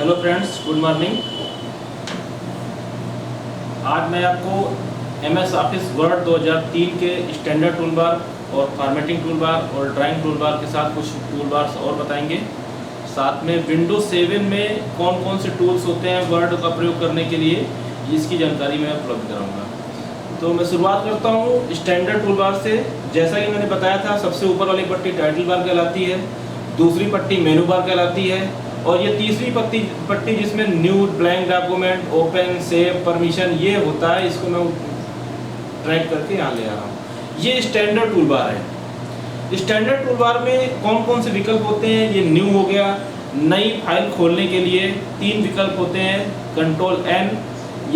Hello friends, good morning. आज मैं आपको MS ऑफिस वर्ड 2003 के स्टैंडर्ड टूलबार और फॉर्मेटिंग टूलबार और ड्राइंग टूलबार के साथ कुछ टूलबार्स और बताएंगे। साथ में विंडोज 7 में कौन कौन से टूल्स होते हैं वर्ड का प्रयोग करने के लिए, इसकी जानकारी मैं उपलब्ध कराऊंगा। तो मैं शुरुआत करता हूँ स्टैंडर्ड टूलबार से। जैसा कि मैंने बताया था, सबसे ऊपर वाली पट्टी टाइटल बार कहलाती है, दूसरी पट्टी मेनू बार कहलाती है, और ये तीसरी पट्टी जिसमें new, blank document, open, save, permission ये होता है, इसको मैं ट्रैक करके यहाँ ले आ रहा हूँ। ये स्टैंडर्ड टूलबार है। स्टैंडर्ड टूलबार में कौन कौन से विकल्प होते हैं? ये न्यू हो गया। नई फाइल खोलने के लिए 3 विकल्प होते हैं, कंट्रोल N,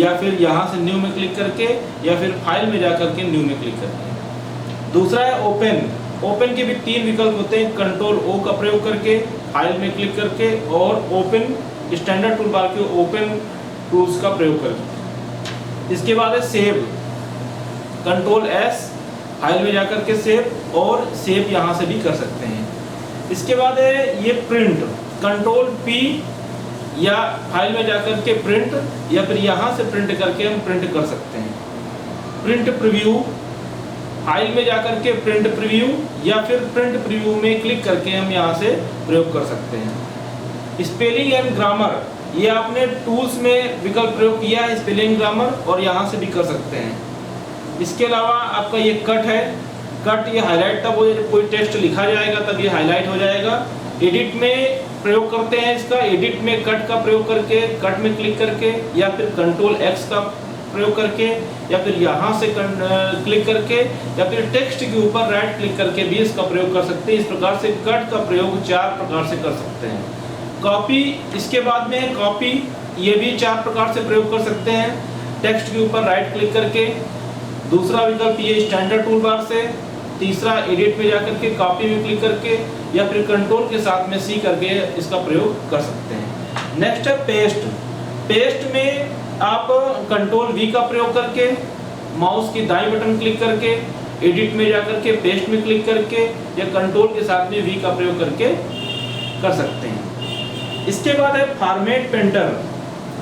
या फिर यहाँ से न्यू में क्लिक करके, या फिर फाइल में जा करके न्यू में क्लिक करके। दूसरा है ओपन। ओपन के भी 3 विकल्प होते हैं, कंट्रोल O का प्रयोग करके, फाइल में क्लिक करके, और ओपन स्टैंडर्ड टूलबार के ओपन टूल्स का प्रयोग करके। इसके बाद है सेव, कंट्रोल S, फाइल में जाकर के सेव, और सेव यहाँ से भी कर सकते हैं। इसके बाद है ये प्रिंट, कंट्रोल P, या फाइल में जाकर के प्रिंट, या फिर यहाँ से प्रिंट करके हम प्रिंट कर सकते हैं। प्रिंट प्रीव्यू, फाइल में जाकर के प्रिंट प्रीव्यू, या फिर प्रिंट प्रीव्यू में क्लिक करके हम यहाँ से प्रयोग कर सकते हैं। स्पेलिंग एंड ग्रामर, ये आपने टूल्स में विकल्प प्रयोग किया है, स्पेलिंग ग्रामर, और यहाँ से भी कर सकते हैं। इसके अलावा आपका ये कट है। कट ये हाईलाइट, तब वो कोई टेक्स्ट लिखा जाएगा तब ये हाईलाइट हो जाएगा। एडिट में प्रयोग करते हैं इसका। एडिट में कट का प्रयोग करके, कट में क्लिक करके, या फिर कंट्रोल X का प्रयोग करके, या फिर यहाँ से क्लिक करके, या फिर टेक्स्ट के ऊपर राइट क्लिक करके भी इसका प्रयोग कर सकते हैं। इस प्रकार से कट का प्रयोग 4 प्रकार से कर सकते हैं। कॉपी, इसके बाद में है कॉपी, ये भी 4 प्रकार से प्रयोग कर सकते हैं। टेक्स्ट के ऊपर राइट क्लिक करके, दूसरा विकल्प ये स्टैंडर्ड टूलबार से, तीसरा एडिट में जाकर के कॉपी में क्लिक करके, या फिर कंट्रोल के साथ में C करके इसका प्रयोग कर सकते हैं। नेक्स्ट है पेस्ट। पेस्ट में आप कंट्रोल V का प्रयोग करके, माउस की दाईं बटन क्लिक करके, एडिट में जाकर के पेस्ट में क्लिक करके, या कंट्रोल के साथ में V का प्रयोग करके कर सकते हैं। इसके बाद है फॉर्मेट पेंटर।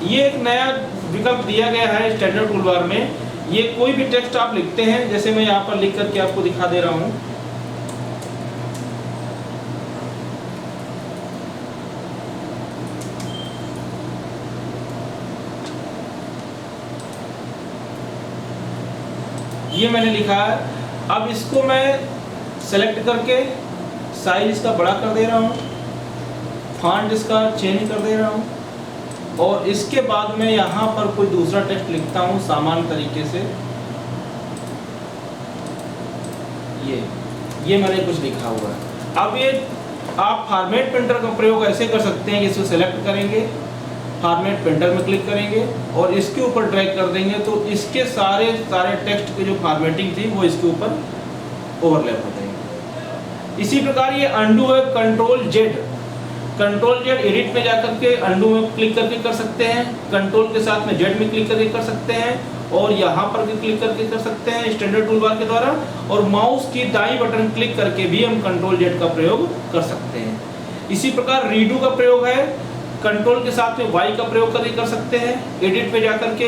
ये एक नया विकल्प दिया गया है स्टैंडर्ड टूलबार में। ये कोई भी टेक्स्ट आप लिखते हैं, जैसे मैं यहाँ पर लिख करके आपको दिखा दे रहा हूँ। ये मैंने लिखा है। अब इसको मैं सेलेक्ट करके साइज इसका बड़ा कर दे रहा हूँ, फॉन्ट इसका चेंज कर दे रहा हूँ, और इसके बाद मैं यहाँ पर कोई दूसरा टेक्स्ट लिखता हूँ सामान्य तरीके से। ये मैंने कुछ लिखा हुआ है। अब ये आप फॉर्मेट पेंटर का प्रयोग ऐसे कर सकते हैं, इसको सेलेक्ट करेंगे, फॉर्मेट पेंटर में क्लिक करेंगे, और इसके ऊपर ड्रैग कर देंगे, तो इसके सारे टेक्स्ट की जो फॉर्मेटिंग थी वो इसके ऊपर ओवरलैप हो जाएगी। इसी प्रकार ये अंडू है, कंट्रोल Z एडिट में जाकर के अंडू में क्लिक करके कर सकते हैं, कंट्रोल के साथ में Z में क्लिक करके कर सकते हैं, और यहाँ पर भी क्लिक करके कर सकते हैं स्टैंडर्ड टूलबार के द्वारा, और माउस की दाईं बटन क्लिक करके भी हम कंट्रोल Z का प्रयोग कर सकते हैं। इसी प्रकार रीडू का प्रयोग है, कंट्रोल के साथ में Y का प्रयोग करके कर सकते हैं, एडिट पे जाकर के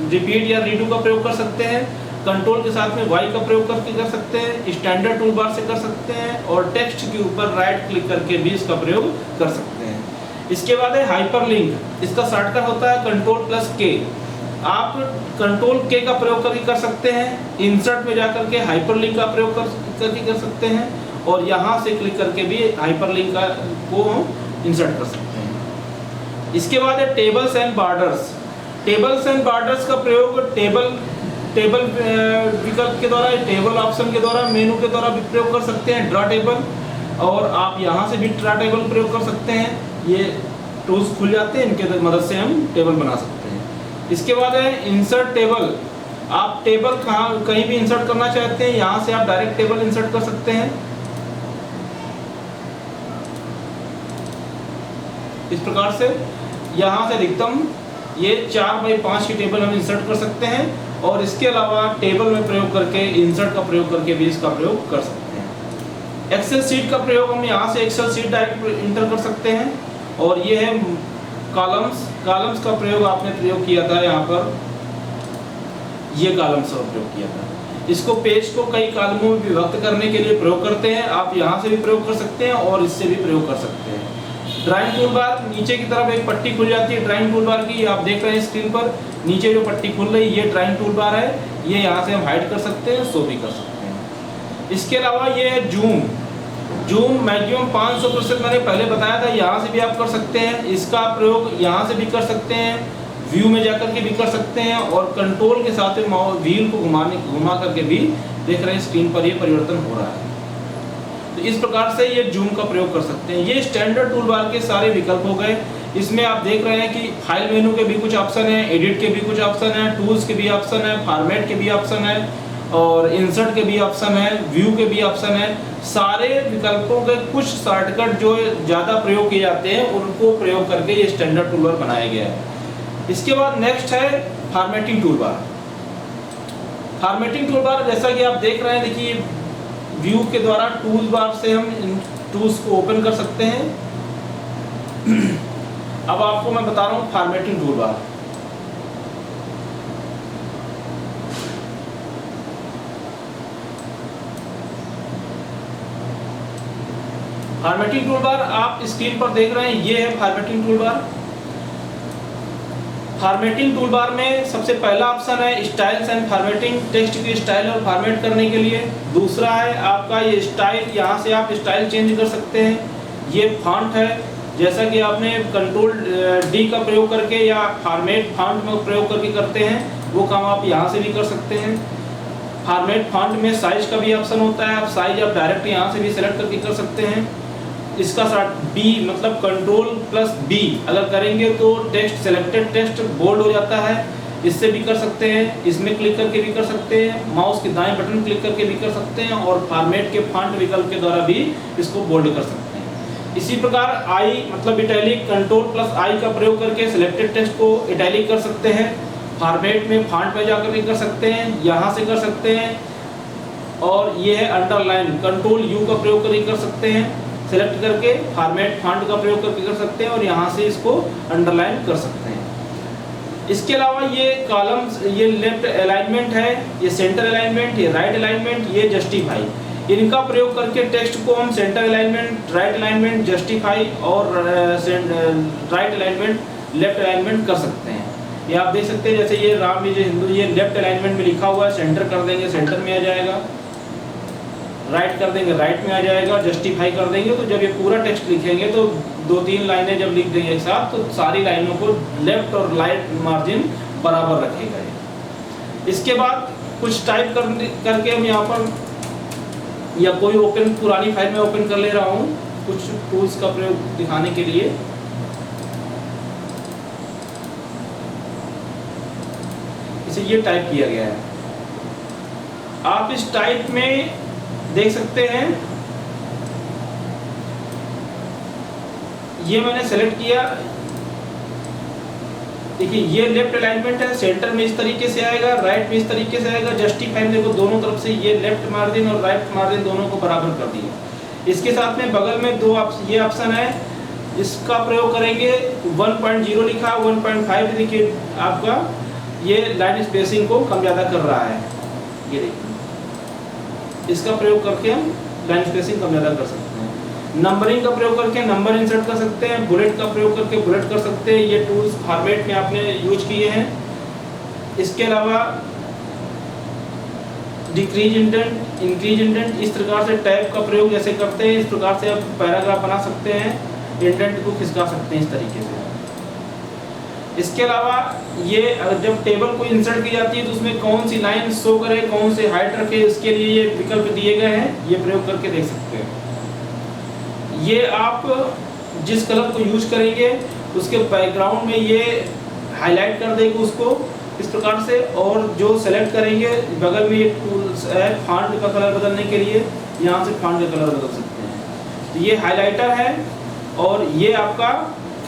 रिपीट या रीडू का प्रयोग कर सकते हैं, कंट्रोल के साथ में Y का प्रयोग करके कर सकते हैं, स्टैंडर्ड टूलबार से कर सकते हैं, और टेक्स्ट के ऊपर राइट क्लिक करके भी इसका प्रयोग कर सकते हैं। इसके बाद है हाइपरलिंक। इसका शॉर्टकट होता है कंट्रोल+K। आप कंट्रोल K का प्रयोग करके कर सकते हैं, इंसर्ट में जाकर के हाइपरलिंक का प्रयोग करके कर सकते हैं, और यहाँ से क्लिक करके भी हाइपरलिंक को हम इंसर्ट कर सकते हैं। इसके बाद है tables and borders. Tables and borders का प्रयोग टेबल विकल्प के द्वारा, टेबल ऑप्शन के द्वारा, मेनू के द्वारा भी प्रयोग कर सकते हैं, ड्रा टेबल, और आप यहाँ से भी ड्रा टेबल प्रयोग कर सकते हैं। ये टूल्स खुल जाते हैं, इनके मदद से हम टेबल बना सकते हैं। इसके बाद है इंसर्ट टेबल। आप टेबल कहीं भी इंसर्ट करना चाहते हैं, यहाँ से आप डायरेक्ट टेबल इंसर्ट कर सकते हैं। इस प्रकार से यहाँ से अधिकतम ये 4x5 की टेबल हम इंसर्ट कर सकते हैं, और इसके अलावा टेबल में प्रयोग करके, इंसर्ट का प्रयोग करके भी इसका प्रयोग कर सकते हैं। एक्सेल सीट का प्रयोग हम यहाँ से एक्सेल सीट डायरेक्ट इंटर कर सकते हैं, और ये है कॉलम्स। कॉलम्स का प्रयोग आपने प्रयोग किया था यहाँ पर, ये कॉलम्स का प्रयोग किया था। इसको पेज को कई कॉलमों में विभक्त करने के लिए प्रयोग करते हैं। आप यहाँ से भी प्रयोग कर सकते हैं और इससे भी प्रयोग कर सकते हैं। ड्राइंग टूल बार, नीचे की तरफ एक पट्टी खुल जाती है ड्राइंग टूल बार की, आप देख रहे हैं स्क्रीन पर नीचे जो पट्टी खुल रही है ये ड्राइंग टूल बार है। ये यहाँ से हम हाइड कर सकते हैं, शो भी कर सकते हैं। इसके अलावा ये है जूम। जूम मैक्सिमम 500% मैंने पहले बताया था, यहाँ से भी आप कर सकते हैं। इसका प्रयोग यहाँ से भी कर सकते हैं, व्यू में जाकर के भी कर सकते हैं, और कंट्रोल के साथ व्हील को घुमा करके भी देख रहे हैं स्क्रीन पर ये परिवर्तन हो रहा है। तो इस प्रकार से ये जूम का प्रयोग कर सकते हैं। ये स्टैंडर्ड टूल बार के सारे विकल्प हो गए। इसमें आप देख रहे हैं कि फाइल मेनू के भी कुछ ऑप्शन है, एडिट के भी कुछ ऑप्शन है, टूल्स के भी ऑप्शन है, फॉर्मेट के भी ऑप्शन है, और इंसर्ट के भी ऑप्शन है, व्यू के भी ऑप्शन है। सारे विकल्पों के कुछ शॉर्टकट जो ज़्यादा प्रयोग किए जाते हैं उनको प्रयोग करके ये स्टैंडर्ड टूल बार बनाया गया है। इसके बाद नेक्स्ट है formatting tool bar. Formatting tool bar जैसा कि आप देख रहे हैं, देखिए व्यू के द्वारा टूल बार से हम इन टूल्स को ओपन कर सकते हैं। अब आपको मैं बता रहा हूँ formatting tool bar. Formatting tool bar आप स्क्रीन पर देख रहे हैं, ये है formatting tool bar. Formatting tool bar में सबसे पहला ऑप्शन है स्टाइल्स एंड फॉर्मेटिंग, टेक्स्ट की स्टाइल और फॉर्मेट करने के लिए। दूसरा है आपका ये स्टाइल, यहाँ से आप स्टाइल चेंज कर सकते हैं। ये फॉन्ट है, जैसा कि आपने कंट्रोल डी का प्रयोग करके या फॉर्मेट फॉन्ट में प्रयोग करके करते हैं, वो काम आप यहाँ से भी कर सकते हैं। फॉर्मेट फॉन्ट में साइज का भी ऑप्शन होता है, आप साइज आप डायरेक्ट यहाँ से भी सेलेक्ट करके कर सकते हैं। इसका साथ बी मतलब कंट्रोल प्लस बी अगर करेंगे तो टेक्स्ट सेलेक्टेड टेक्स्ट बोल्ड हो जाता है, इससे भी कर सकते हैं। इसमें क्लिक करके भी कर सकते हैं, माउस के दाएं बटन क्लिक करके भी कर सकते हैं, और फॉर्मेट के फॉन्ट विकल्प के द्वारा भी इसको बोल्ड कर सकते हैं। इसी प्रकार आई मतलब इटैलिक, कंट्रोल प्लस आई का प्रयोग करके सिलेक्टेड टेक्स्ट को इटैलिक कर सकते हैं। फॉर्मेट में फॉन्ट में जाकर भी कर सकते हैं, यहाँ से कर सकते हैं। और ये है अंडरलाइन, कंट्रोल यू का प्रयोग करके कर सकते हैं, सेलेक्ट करके फॉर्मेट फॉन्ट का प्रयोग करके कर सकते हैं, और यहाँ से इसको अंडरलाइन कर सकते हैं। इसके अलावा ये कॉलम्स, ये लेफ्ट अलाइनमेंट है, ये सेंटर अलाइनमेंट, ये राइट अलाइनमेंट, ये जस्टिफाई, इनका प्रयोग करके टेक्स्ट को हम centre alignment, right alignment, justify और राइट अलाइनमेंट, लेफ्ट अलाइनमेंट कर सकते हैं। ये आप देख सकते हैं, जैसे ये राम विजय हिंदू, ये लेफ्ट अलाइनमेंट में लिखा हुआ है, सेंटर कर देंगे सेंटर में आ जाएगा, राइट कर देंगे राइट में आ जाएगा, जस्टिफाई कर देंगे तो जब ये पूरा टेक्स्ट लिखेंगे तो 2-3 लाइनें जब लिख देंगे एक साथ तो सारी लाइनों को लेफ्ट और राइट मार्जिन बराबर रखेगा। इसके बाद कुछ टाइप करके हम यहाँ पर, या कोई ओपन पुरानी फाइल में ओपन कर ले रहा हूँ कुछ टूल्स का प्रयोग दिखाने के लिए। इसे ये टाइप किया गया है, आप इस टाइप में देख सकते हैं। ये मैंने सेलेक्ट किया, देखिए ये लेफ्ट अलाइनमेंट है, सेंटर में इस तरीके से आएगा, राइट में इस तरीके से आएगा, जस्टिफाई देखो दोनों तरफ से ये लेफ्ट मार्जिन और राइट मार्जिन दोनों को बराबर कर दिया। इसके साथ में बगल में ये ऑप्शन है, इसका प्रयोग करेंगे 1.0 लिखा, 1.5 देखिए आपका ये लाइन स्पेसिंग को कम ज़्यादा कर रहा है। ये देखिए इसका प्रयोग करके हम लाइन स्पेसिंग कम ज़्यादा कर सकते हैं। नंबरिंग का प्रयोग करके नंबर इंसर्ट कर सकते हैं, बुलेट का प्रयोग करके बुलेट कर सकते हैं। ये टूल्स फॉर्मेट में आपने यूज किए हैं। इसके अलावा डिक्रीज इंडेंट, इंक्रीज इंडेंट, इस प्रकार से टैब का प्रयोग जैसे करते हैं इस प्रकार से आप पैराग्राफ बना सकते हैं, इंडेंट को खिसका सकते हैं इस तरीके से। इसके अलावा ये जब टेबल को इंसर्ट की जाती है तो उसमें कौन सी लाइन शो करे, कौन से हाइट रखे, इसके लिए ये विकल्प दिए गए हैं, ये प्रयोग करके देख सकते हैं। ये आप जिस कलर को यूज करेंगे उसके बैकग्राउंड में ये हाईलाइट कर देगा उसको इस प्रकार से, और जो सेलेक्ट करेंगे बगल में ये टूल्स है फॉन्ट का कलर बदलने के लिए, यहाँ से फॉन्ट का कलर बदल सकते हैं। तो ये हाईलाइटर है और ये आपका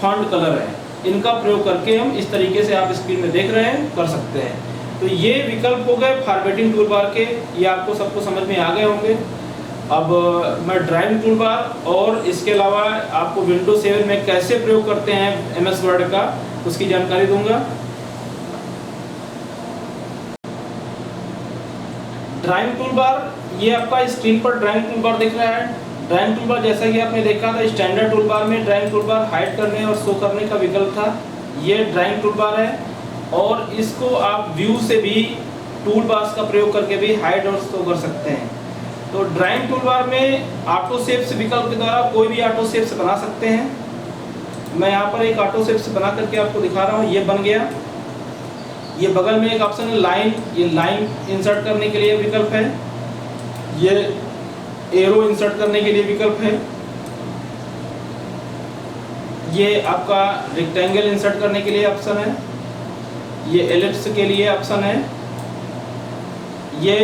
फॉन्ट कलर है, इनका प्रयोग करके हम इस तरीके से आप स्क्रीन में देख रहे हैं कर सकते हैं। तो ये विकल्प हो गए फॉर्मेटिंग टूल बार के, ये आपको सबको समझ में आ गए होंगे। अब मैं ड्राइंग टूल बार और इसके अलावा आपको विंडोज 7 में कैसे प्रयोग करते हैं MS वर्ड का उसकी जानकारी दूंगा। ड्राइंग टूल बार, ये आपका स्क्रीन पर ड्राइंग टूल बार दिख रहा है। ड्राइंग टूल बार जैसा कि आपने देखा था, स्टैंडर्ड टूल बार में ड्राइंग टूल बार हाइड करने और शो करने का विकल्प था। ये ड्राइंग टूल बार है और इसको आप व्यू से भी टूल बार्स का प्रयोग करके भी हाइड और शो कर सकते हैं। तो ड्राइंग टूल बार में ऑटो शेप्स विकल्प के द्वारा कोई भी ऑटो शेप्स बना सकते हैं। मैं यहाँ पर एक ऑटो शेप्स बना करके आपको दिखा रहा हूँ। ये बन गया। ये बगल में एक ऑप्शन है लाइन, ये लाइन इंसर्ट करने के लिए विकल्प है। ये एरो इंसर्ट करने के लिए विकल्प है। ये आपका रेक्टेंगल इंसर्ट करने के लिए ऑप्शन है। ये एलिप्स के लिए ऑप्शन है। ये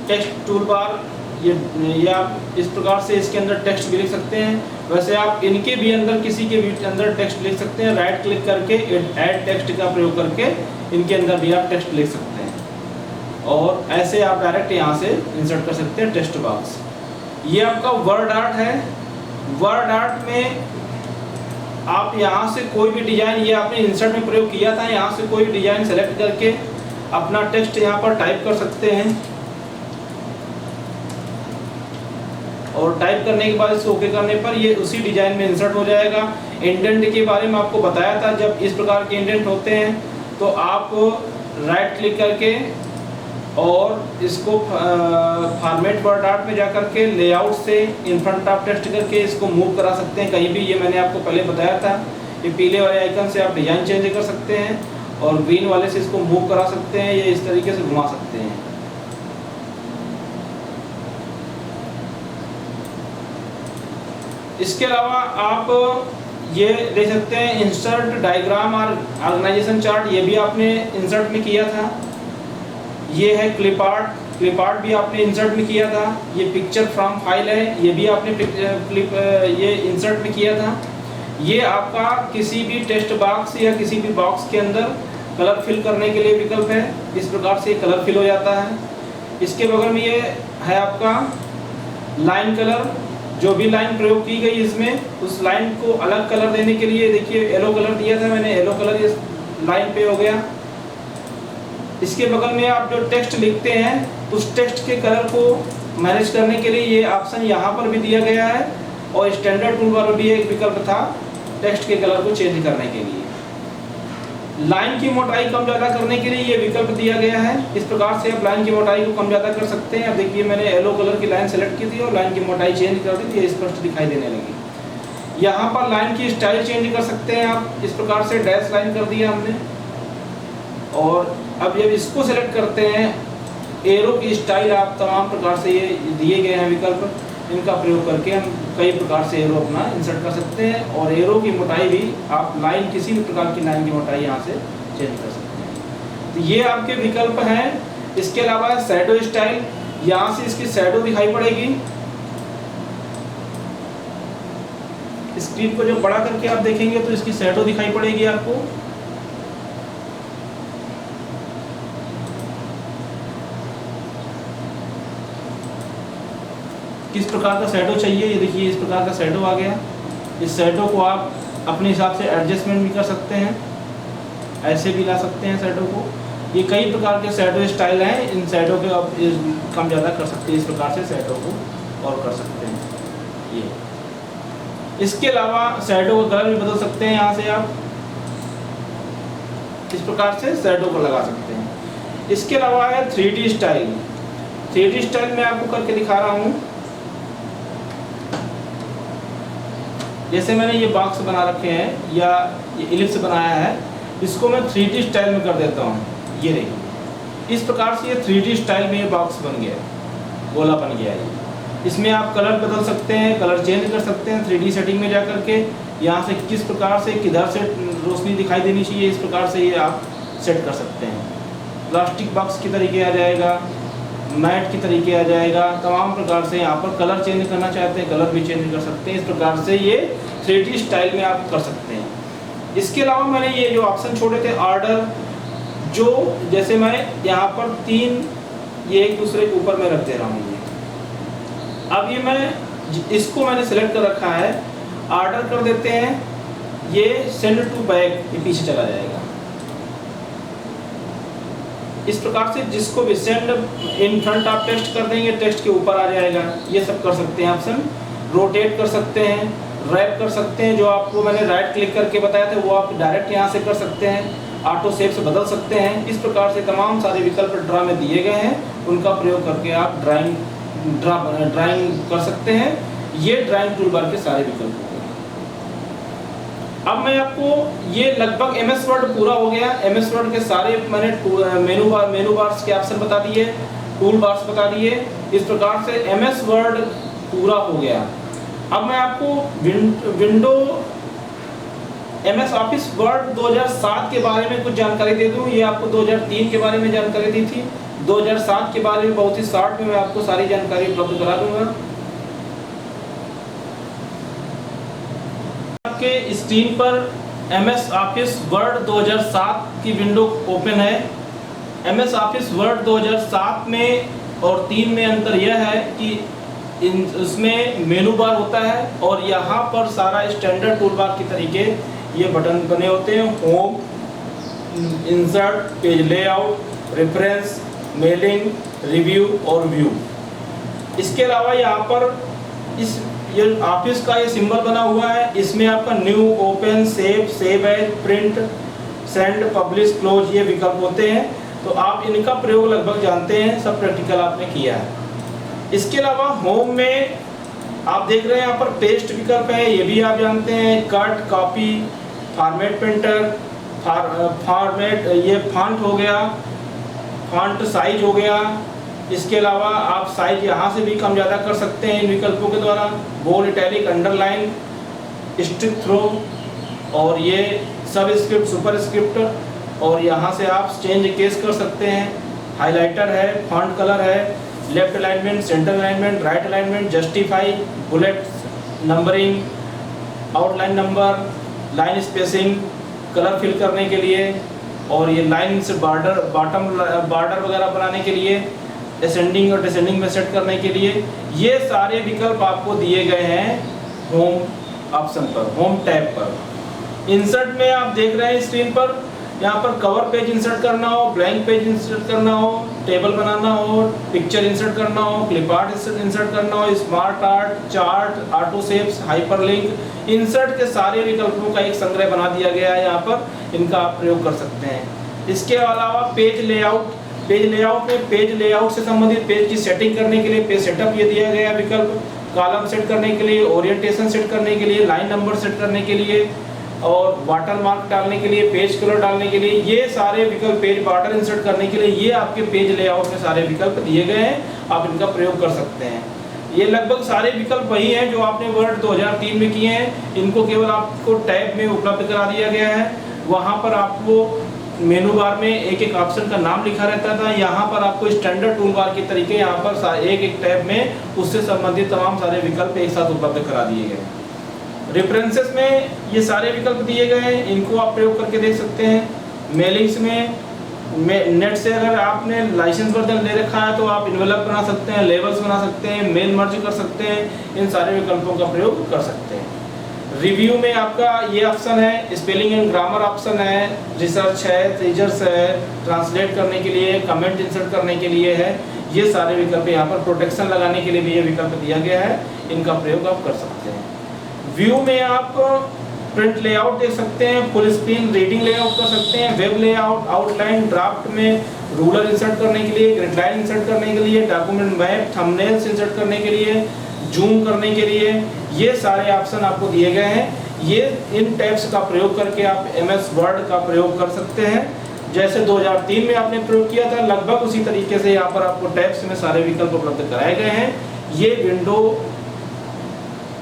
टेक्स्ट टूल बार, ये आप इस प्रकार से इसके अंदर टेक्स्ट भी लिख सकते हैं। वैसे आप इनके भी अंदर, किसी के भी अंदर टेक्स्ट लिख सकते हैं। राइट क्लिक करके ऐड टेक्स्ट का प्रयोग करके इनके अंदर भी आप टेक्स्ट लिख सकते हैं और ऐसे आप डायरेक्ट यहाँ से इंसर्ट कर सकते हैं टेक्स्ट बॉक्स। ये आपका वर्ड आर्ट है। वर्ड आर्ट में आप यहाँ से कोई भी डिजाइन, ये आपने इंसर्ट में प्रयोग किया था, यहाँ से कोई भी डिजाइन सेलेक्ट करके अपना टेक्स्ट यहाँ पर टाइप कर सकते हैं और टाइप करने के बाद इसको ओके करने पर ये उसी डिजाइन में इंसर्ट हो जाएगा। इंडेंट के बारे में आपको बताया था, जब इस प्रकार के इंडेंट होते हैं तो आप राइट क्लिक करके और इसको फॉर्मेट वर्ड आर्ट में जाकर के लेआउट से इन फ्रंट ऑफ टेक्स्ट करके इसको मूव करा सकते हैं कहीं भी। ये मैंने आपको पहले बताया था। ये पीले वाले आइकन से आप डिजाइन चेंज कर सकते हैं और ग्रीन वाले से इसको मूव करा सकते हैं, ये इस तरीके से घुमा सकते हैं। इसके अलावा आप ये देख सकते हैं इंसर्ट डायग्राम और ऑर्गेनाइजेशन चार्ट, ये भी आपने इंसर्ट में किया था। ये है क्लिप आर्ट, क्लिप आर्ट भी आपने इंसर्ट में किया था। ये पिक्चर फ्रॉम फाइल है, ये भी आपने ये इंसर्ट में किया था। ये आपका किसी भी टेक्स्ट बॉक्स या किसी भी बॉक्स के अंदर कलर फिल करने के लिए विकल्प है। इस प्रकार से कलर फिल हो जाता है। इसके बगल में ये है आपका लाइन कलर, जो भी लाइन प्रयोग की गई इसमें उस लाइन को अलग कलर देने के लिए, देखिए येलो कलर दिया था मैंने, येलो कलर इस लाइन पे हो गया। इसके बगल में आप जो टेक्स्ट लिखते हैं उस टेक्स्ट के कलर को मैनेज करने के लिए ये ऑप्शन यहाँ पर भी दिया गया है और स्टैंडर्ड टूल बार में भी एक विकल्प था टेक्स्ट के कलर को चेंज करने के लिए। लाइन की मोटाई कम ज़्यादा करने के लिए ये विकल्प दिया गया है। इस प्रकार से आप लाइन की मोटाई को कम ज़्यादा कर सकते हैं। अब देखिए मैंने येलो कलर की लाइन सेलेक्ट की थी और लाइन की मोटाई चेंज कर दी थी, ये स्पष्ट दिखाई देने लगी। यहाँ पर लाइन की स्टाइल चेंज कर सकते हैं आप। इस प्रकार से डैश लाइन कर दिया हमने और अब जब इसको सेलेक्ट करते हैं एरो की स्टाइल, आप तमाम प्रकार से ये दिए गए हैं विकल्प, इनका प्रयोग करके हम कई प्रकार से एरो अपना इंसर्ट कर सकते हैं और एरो की मोटाई भी आप लाइन, किसी भी प्रकार की लाइन की मोटाई यहाँ से चेंज कर सकते हैं। तो ये आपके विकल्प हैं। इसके अलावा शैडो स्टाइल, यहाँ से इसकी शैडो दिखाई पड़ेगी। स्क्रीन को जब बड़ा करके आप देखेंगे तो इसकी शैडो दिखाई पड़ेगी आपको। किस प्रकार का शैडो चाहिए, ये देखिए इस प्रकार का शैडो आ गया। इस शैडो को आप अपने हिसाब से एडजस्टमेंट भी कर सकते हैं, ऐसे भी ला सकते हैं शैडो को। ये कई प्रकार के शैडो स्टाइल हैं, इन शैडो के आप कम ज़्यादा कर सकते हैं। इस प्रकार से शैडो को और कर सकते हैं। ये इसके अलावा शैडो का कलर भी बदल सकते हैं। यहाँ से आप इस प्रकार से शैडो को लगा सकते हैं। इसके अलावा है 3D स्टाइल। 3D स्टाइल मैं आपको करके दिखा रहा हूँ। जैसे मैंने ये बॉक्स बना रखे हैं या ये इलिप्स बनाया है, इसको मैं 3D स्टाइल में कर देता हूँ। ये देखिए इस प्रकार से ये 3D स्टाइल में ये बॉक्स बन गया, गोला बन गया है। इसमें आप कलर बदल सकते हैं, कलर चेंज कर सकते हैं 3D सेटिंग में जा कर के। यहाँ से किस प्रकार से किधर से रोशनी दिखाई देनी चाहिए, इस प्रकार से ये आप सेट कर सकते हैं। प्लास्टिक बॉक्स की तरीके आ जाएगा, मैट की तरीके आ जाएगा, तमाम प्रकार से यहाँ पर कलर चेंज करना चाहते हैं कलर भी चेंज कर सकते हैं। इस प्रकार से ये 3D स्टाइल में आप कर सकते हैं। इसके अलावा मैंने ये जो ऑप्शन छोड़े थे ऑर्डर, जो जैसे मैं यहाँ पर 3 ये एक दूसरे के ऊपर में रख दे रहा हूँ। अब ये इसको मैंने सेलेक्ट कर रखा है, ऑर्डर कर देते हैं, ये सेंड टू बैक ये पीछे चला जाएगा। इस प्रकार से जिसको भी सेंड इन फ्रंट आप टेक्स्ट कर देंगे, टेक्स्ट के ऊपर आ जाएगा। ये सब कर सकते हैं ऑप्शन। रोटेट कर सकते हैं, रैप कर सकते हैं, जो आपको मैंने राइट क्लिक करके बताया था वो आप डायरेक्ट यहाँ से कर सकते हैं। ऑटो सेव से बदल सकते हैं। इस प्रकार से तमाम सारे विकल्प ड्रा में दिए गए हैं, उनका प्रयोग करके आप ड्राइंग कर सकते हैं। ये ड्राइंग टूलबार के सारे विकल्प हो गए। अब मैं आपको ये लगभग MS वर्ड पूरा हो गया। MS वर्ड के सारे मैंने मेनू बार्स के ऑप्शन बता दिए, टूल बार्स बता दिए। इस प्रकार से MS वर्ड पूरा हो गया। अब मैं आपको विंडो MS ऑफिस वर्ड 2007 के बारे में कुछ जानकारी दे दूं। ये आपको 2003 के बारे में जानकारी दी थी, 2007 के बारे में बहुत ही शॉर्ट में मैं आपको सारी जानकारी उपलब्ध करा दूंगा। आपके स्क्रीन पर MS ऑफिस वर्ड 2007 की विंडो ओपन है। MS ऑफिस वर्ड 2007 में और 3 में अंतर यह है कि इसमें मेनू बार होता है और यहाँ पर सारा स्टैंडर्ड टूल बार के तरीके ये बटन बने होते हैं। Home, insert, page layout, reference, mailing, review और व्यू। इसके अलावा यहाँ पर ये ऑफिस का ये सिंबल बना हुआ है, इसमें आपका new, open, save as, print, send, publish, close ये विकल्प होते हैं। तो आप इनका प्रयोग लगभग जानते हैं, सब प्रैक्टिकल आपने किया है। इसके अलावा होम में आप देख रहे हैं यहाँ पर पेस्ट विकल्प है, ये भी आप जानते हैं। Cut, copy, format printer, format ये फॉन्ट हो गया, फॉन्ट साइज हो गया। इसके अलावा आप साइज यहाँ से भी कम ज़्यादा कर सकते हैं इन विकल्पों के द्वारा। Bold, italic, underline, strikethrough और ये सब स्क्रिप्ट, सुपर स्क्रिप्ट और यहाँ से आप चेंज केस कर सकते हैं। हाइलाइटर है, फॉन्ट कलर है, left alignment, centre alignment, right alignment, justify, bullet numbering, outline number, line spacing, colour fill करने के लिए और ये लाइन से बॉर्डर वगैरह बनाने के लिए, असेंडिंग और डिसेंडिंग में सेट करने के लिए। ये सारे विकल्प आपको दिए गए हैं होम ऑप्शन पर, होम टैब पर। इंसर्ट में आप देख रहे हैं स्क्रीन पर, यहाँ पर कवर पेज इंसर्ट करना हो, ब्लैंक पेज इंसर्ट करना हो, टेबल बनाना हो, पिक्चर इंसर्ट करना हो, क्लिप आर्ट इंसर्ट करना हो, smart art, chart, auto saves, hyperlink, insert के सारे विकल्पों का एक संग्रह बना दिया गया है यहाँ पर, इनका आप प्रयोग कर सकते हैं। इसके अलावा पेज लेआउट में पेज लेआउट से संबंधित पेज की सेटिंग करने के लिए पेज सेटअप ये दिया गया विकल्प, कॉलम सेट करने के लिए, ओरिएंटेशन सेट करने के लिए, लाइन नंबर सेट करने के लिए और वाटर मार्क डालने के लिए, पेज कलर डालने के लिए, ये सारे विकल्प, पेज बॉर्डर इंसर्ट करने के लिए, ये आपके पेज लेआउट में सारे विकल्प दिए गए हैं। आप इनका प्रयोग कर सकते हैं। ये लगभग सारे विकल्प वही हैं जो आपने वर्ड 2003 में किए हैं। इनको केवल आपको टैब में उपलब्ध करा दिया गया है। वहाँ पर आपको मेनू बार में एक एक ऑप्शन का नाम लिखा रहता था, यहाँ पर आपको स्टैंडर्ड टूल बार के तरीके यहाँ पर एक एक टैब में उससे संबंधित तमाम सारे विकल्प एक साथ उपलब्ध करा दिए गए। रेफरेंसेस में ये सारे विकल्प दिए गए हैं, इनको आप प्रयोग करके देख सकते हैं। मेलिंग्स में नेट से अगर आपने लाइसेंस वर्जन ले रखा है तो आप इन्वेलप बना सकते हैं, लेबल्स बना सकते हैं, मेल मर्ज कर सकते हैं, इन सारे विकल्पों का प्रयोग कर सकते हैं। रिव्यू में आपका ये ऑप्शन है, स्पेलिंग एंड ग्रामर ऑप्शन है, रिसर्च है, टीचर्स है, ट्रांसलेट करने के लिए, कमेंट इंसर्ट करने के लिए है। ये सारे विकल्प यहाँ पर प्रोटेक्शन लगाने के लिए भी ये विकल्प दिया गया है, इनका प्रयोग आप कर सकते हैं। व्यू में आप प्रिंट लेआउट देख सकते हैं, फुल स्क्रीन रीडिंग लेआउट कर सकते हैं, वेब लेआउट, आउटलाइन, ड्राफ्ट में रूलर इंसर्ट करने के लिए, ग्रिडलाइन इंसर्ट करने के लिए, डॉक्यूमेंट मैप, थंबनेल्स इंसर्ट करने के लिए, जूम करने के लिए, ये सारे ऑप्शन आपको दिए गए हैं। ये इन टैब्स का प्रयोग करके आप MS वर्ड का प्रयोग कर सकते हैं। जैसे 2003 में आपने प्रयोग किया था, लगभग उसी तरीके से यहाँ पर आपको टैब्स में सारे विकल्प उपलब्ध कराए गए हैं। ये विंडो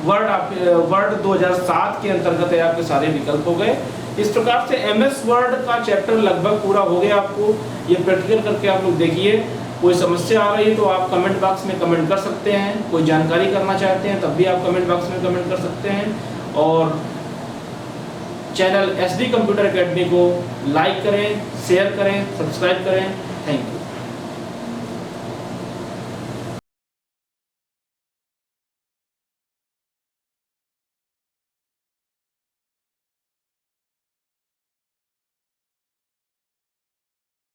वर्ड 2007 के अंतर्गत है, आपके सारे विकल्प हो गए। इस प्रकार से MS वर्ड का चैप्टर लगभग पूरा हो गया। आपको ये प्रैक्टिकल करके आप लोग देखिए। कोई समस्या आ रही है तो आप कमेंट बॉक्स में कमेंट कर सकते हैं, कोई जानकारी करना चाहते हैं तब भी आप कमेंट बॉक्स में कमेंट कर सकते हैं। और चैनल SD कंप्यूटर एकेडमी को लाइक करें, शेयर करें, सब्सक्राइब करें। Thank you.